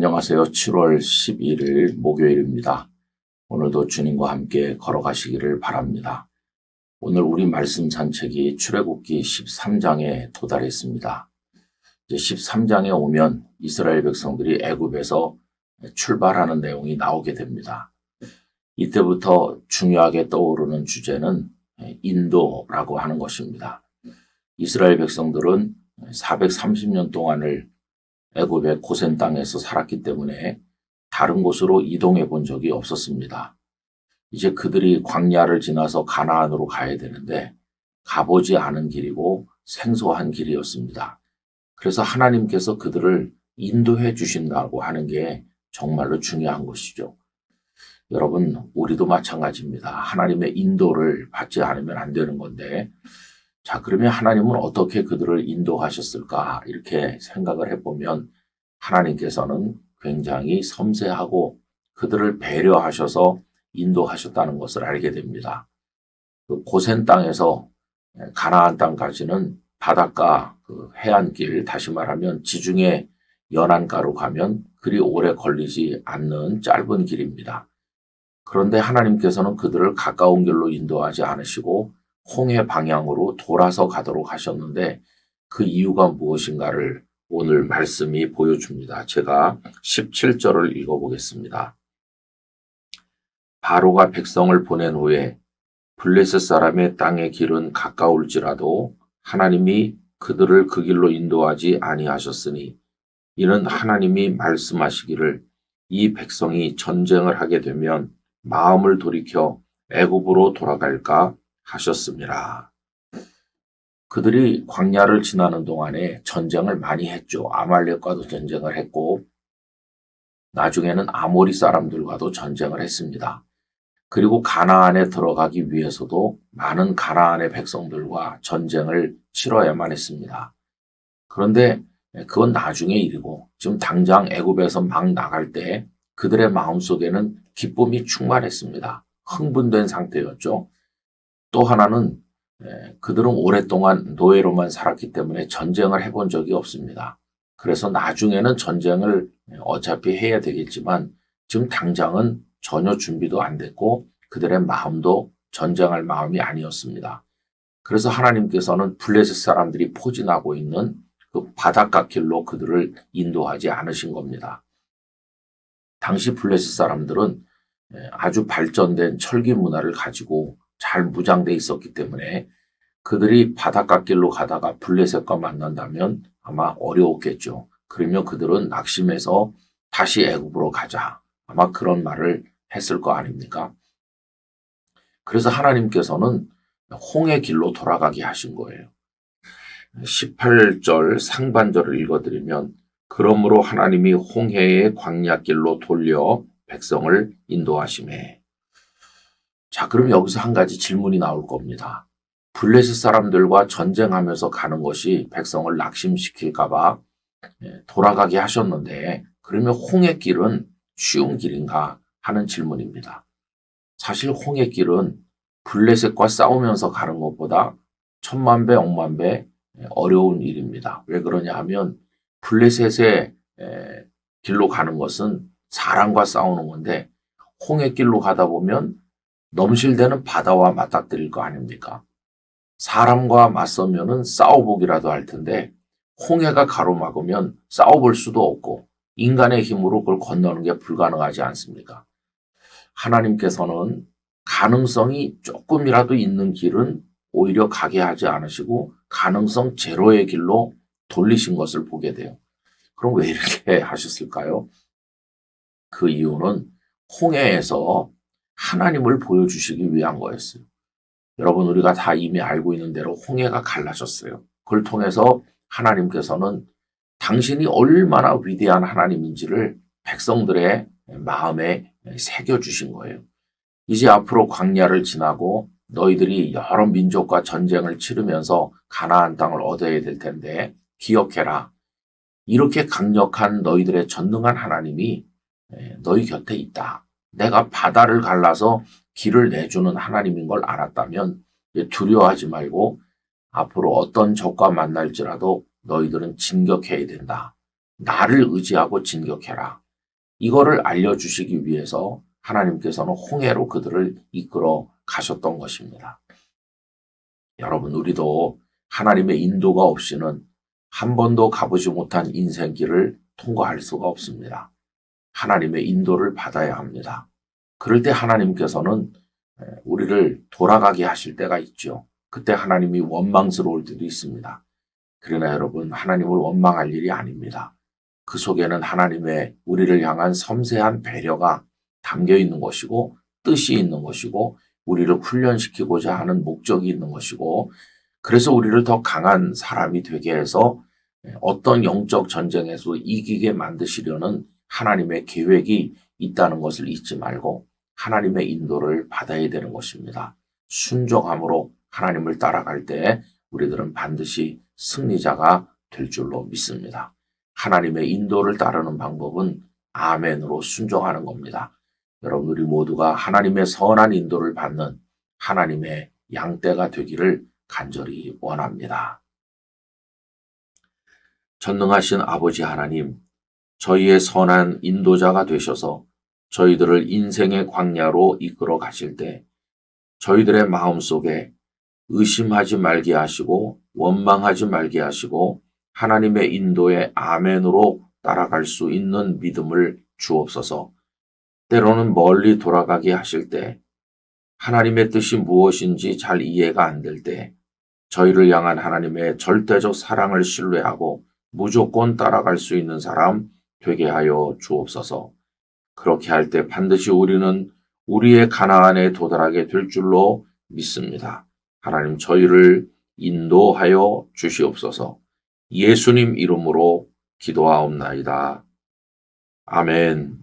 안녕하세요. 7월 11일 목요일입니다. 오늘도 주님과 함께 걸어가시기를 바랍니다. 오늘 우리 말씀 산책이 출애굽기 13장에 도달했습니다. 이제 13장에 오면 이스라엘 백성들이 애굽에서 출발하는 내용이 나오게 됩니다. 이때부터 중요하게 떠오르는 주제는 인도라고 하는 것입니다. 이스라엘 백성들은 430년 동안을 애굽의 고센 땅에서 살았기 때문에 다른 곳으로 이동해 본 적이 없었습니다. 이제 그들이 광야를 지나서 가나안으로 가야 되는데 가보지 않은 길이고 생소한 길이었습니다. 그래서 하나님께서 그들을 인도해 주신다고 하는 게 정말로 중요한 것이죠. 여러분, 우리도 마찬가지입니다. 하나님의 인도를 받지 않으면 안 되는 건데, 자, 그러면 하나님은 어떻게 그들을 인도하셨을까? 이렇게 생각을 해보면 하나님께서는 굉장히 섬세하고 그들을 배려하셔서 인도하셨다는 것을 알게 됩니다. 그 고센 땅에서 가나안 땅까지는 바닷가 그 해안길, 다시 말하면 지중해 연안가로 가면 그리 오래 걸리지 않는 짧은 길입니다. 그런데 하나님께서는 그들을 가까운 길로 인도하지 않으시고 홍해 방향으로 돌아서 가도록 하셨는데 그 이유가 무엇인가를 오늘 말씀이 보여줍니다. 제가 17절을 읽어보겠습니다. 바로가 백성을 보낸 후에 블레셋 사람의 땅의 길은 가까울지라도 하나님이 그들을 그 길로 인도하지 아니하셨으니 이는 하나님이 말씀하시기를 이 백성이 전쟁을 하게 되면 마음을 돌이켜 애굽으로 돌아갈까 하셨습니다. 그들이 광야를 지나는 동안에 전쟁을 많이 했죠. 아말렉과도 전쟁을 했고 나중에는 아모리 사람들과도 전쟁을 했습니다. 그리고 가나안에 들어가기 위해서도 많은 가나안의 백성들과 전쟁을 치러야만 했습니다. 그런데 그건 나중의 일이고 지금 당장 애굽에서 막 나갈 때 그들의 마음속에는 기쁨이 충만했습니다. 흥분된 상태였죠. 또 하나는 그들은 오랫동안 노예로만 살았기 때문에 전쟁을 해본 적이 없습니다. 그래서 나중에는 전쟁을 어차피 해야 되겠지만 지금 당장은 전혀 준비도 안 됐고 그들의 마음도 전쟁할 마음이 아니었습니다. 그래서 하나님께서는 블레셋 사람들이 포진하고 있는 그 바닷가 길로 그들을 인도하지 않으신 겁니다. 당시 블레셋 사람들은 아주 발전된 철기 문화를 가지고 잘 무장돼 있었기 때문에 그들이 바닷가 길로 가다가 블레셋과 만난다면 아마 어려웠겠죠. 그러면 그들은 낙심해서 다시 애굽으로 가자. 아마 그런 말을 했을 거 아닙니까? 그래서 하나님께서는 홍해 길로 돌아가게 하신 거예요. 18절 상반절을 읽어드리면 그러므로 하나님이 홍해의 광야길로 돌려 백성을 인도하시매. 자, 그럼 여기서 한 가지 질문이 나올 겁니다. 블레셋 사람들과 전쟁하면서 가는 것이 백성을 낙심시킬까봐 돌아가게 하셨는데 그러면 홍해길은 쉬운 길인가 하는 질문입니다. 사실 홍해길은 블레셋과 싸우면서 가는 것보다 천만배 억만배 어려운 일입니다. 왜 그러냐 하면 블레셋의 길로 가는 것은 사람과 싸우는 건데 홍해길로 가다 보면 넘실대는 바다와 맞닥뜨릴 거 아닙니까? 사람과 맞서면은 싸워보기라도 할 텐데 홍해가 가로막으면 싸워볼 수도 없고 인간의 힘으로 그걸 건너는 게 불가능하지 않습니까? 하나님께서는 가능성이 조금이라도 있는 길은 오히려 가게 하지 않으시고 가능성 제로의 길로 돌리신 것을 보게 돼요. 그럼 왜 이렇게 하셨을까요? 그 이유는 홍해에서 하나님을 보여주시기 위한 거였어요. 여러분, 우리가 다 이미 알고 있는 대로 홍해가 갈라졌어요. 그걸 통해서 하나님께서는 당신이 얼마나 위대한 하나님인지를 백성들의 마음에 새겨주신 거예요. 이제 앞으로 광야를 지나고 너희들이 여러 민족과 전쟁을 치르면서 가나안 땅을 얻어야 될 텐데 기억해라. 이렇게 강력한 너희들의 전능한 하나님이 너희 곁에 있다. 내가 바다를 갈라서 길을 내주는 하나님인 걸 알았다면 두려워하지 말고 앞으로 어떤 적과 만날지라도 너희들은 진격해야 된다. 나를 의지하고 진격해라. 이거를 알려주시기 위해서 하나님께서는 홍해로 그들을 이끌어 가셨던 것입니다. 여러분, 우리도 하나님의 인도가 없이는 한 번도 가보지 못한 인생길을 통과할 수가 없습니다. 하나님의 인도를 받아야 합니다. 그럴 때 하나님께서는 우리를 돌아가게 하실 때가 있죠. 그때 하나님이 원망스러울 때도 있습니다. 그러나 여러분, 하나님을 원망할 일이 아닙니다. 그 속에는 하나님의 우리를 향한 섬세한 배려가 담겨 있는 것이고 뜻이 있는 것이고 우리를 훈련시키고자 하는 목적이 있는 것이고 그래서 우리를 더 강한 사람이 되게 해서 어떤 영적 전쟁에서 이기게 만드시려는 하나님의 계획이 있다는 것을 잊지 말고 하나님의 인도를 받아야 되는 것입니다. 순종함으로 하나님을 따라갈 때 우리들은 반드시 승리자가 될 줄로 믿습니다. 하나님의 인도를 따르는 방법은 아멘으로 순종하는 겁니다. 여러분, 우리 모두가 하나님의 선한 인도를 받는 하나님의 양떼가 되기를 간절히 원합니다. 전능하신 아버지 하나님, 저희의 선한 인도자가 되셔서 저희들을 인생의 광야로 이끌어 가실 때 저희들의 마음속에 의심하지 말게 하시고 원망하지 말게 하시고 하나님의 인도에 아멘으로 따라갈 수 있는 믿음을 주옵소서. 때로는 멀리 돌아가게 하실 때 하나님의 뜻이 무엇인지 잘 이해가 안 될 때 저희를 향한 하나님의 절대적 사랑을 신뢰하고 무조건 따라갈 수 있는 사람 되게 하여 주옵소서. 그렇게 할 때 반드시 우리는 우리의 가나안에 도달하게 될 줄로 믿습니다. 하나님, 저희를 인도하여 주시옵소서. 예수님 이름으로 기도하옵나이다. 아멘.